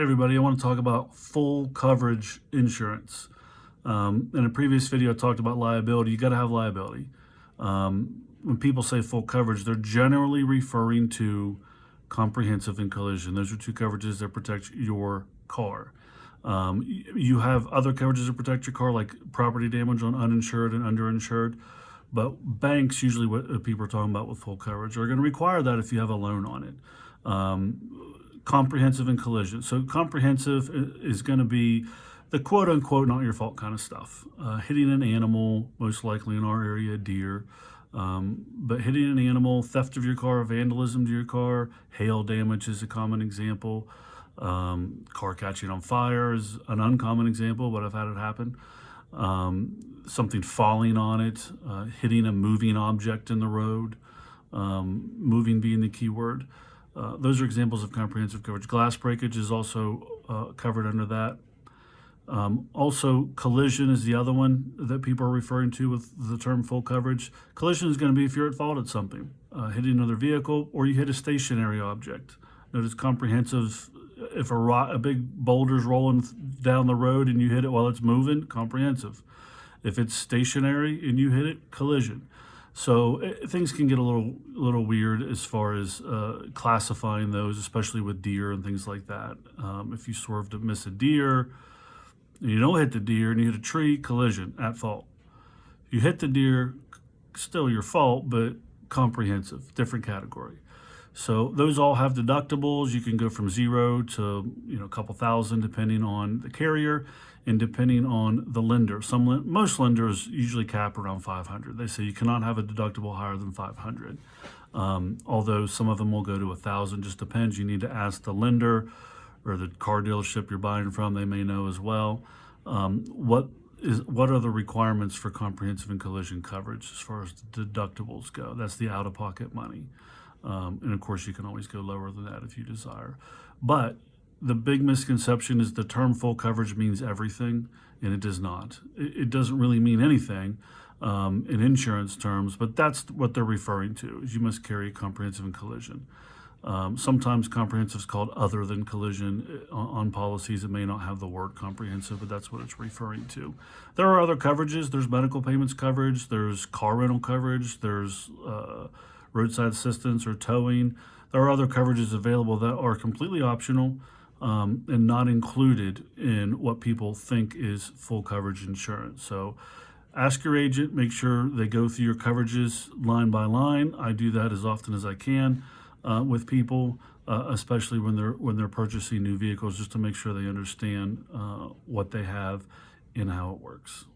Hey everybody, I want to talk about full coverage insurance. In a previous video, I talked about liability. You got to have liability. When people say full coverage, they're generally referring to comprehensive and collision. Those are two coverages that protect your car. You have other coverages that protect your car, like property damage on uninsured and underinsured. But banks, usually what people are talking about with full coverage, are going to require that if you have a loan on it. Comprehensive and collision. So comprehensive is going to be the quote unquote not your fault kind of stuff. Hitting an animal, most likely in our area, deer. But hitting an animal, theft of your car, vandalism to your car, hail damage is a common example. Car catching on fire is an uncommon example, but I've had it happen. Something falling on it, hitting a moving object in the road, moving being the key word. Those are examples of comprehensive coverage. Glass breakage is also covered under that. Also, collision is the other one that people are referring to with the term full coverage. Collision is going to be if you're at fault at something, hitting another vehicle, or you hit a stationary object. Notice comprehensive, if a big boulder's rolling down the road and you hit it while it's moving, comprehensive. If it's stationary and you hit it, collision. So things can get a little weird as far as classifying those, especially with deer and things like that. If you swerve to miss a deer, and you don't hit the deer and you hit a tree, collision, at fault. You hit the deer, still your fault, but comprehensive, different category. So those all have deductibles. You can go from zero to a couple thousand depending on the carrier and depending on the lender. Most lenders usually cap around 500. They say you cannot have a deductible higher than 500. Although some of them will go to 1,000. Just depends. You need to ask the lender or the car dealership you're buying from. They may know as well. What are the requirements for comprehensive and collision coverage as far as the deductibles go? That's the out-of-pocket money. And of course, you can always go lower than that if you desire. But the big misconception is the term full coverage means everything, and it does not. It doesn't really mean anything in insurance terms, but that's what they're referring to, is you must carry comprehensive and collision. Sometimes comprehensive is called other than collision on policies. It may not have the word comprehensive, but that's what it's referring to. There are other coverages. There's medical payments coverage. There's car rental coverage. There's roadside assistance or towing. There are other coverages available that are completely optional and not included in what people think is full coverage insurance. So ask your agent, make sure they go through your coverages line by line. I do that as often as I can with people, especially when they're purchasing new vehicles, just to make sure they understand what they have and how it works.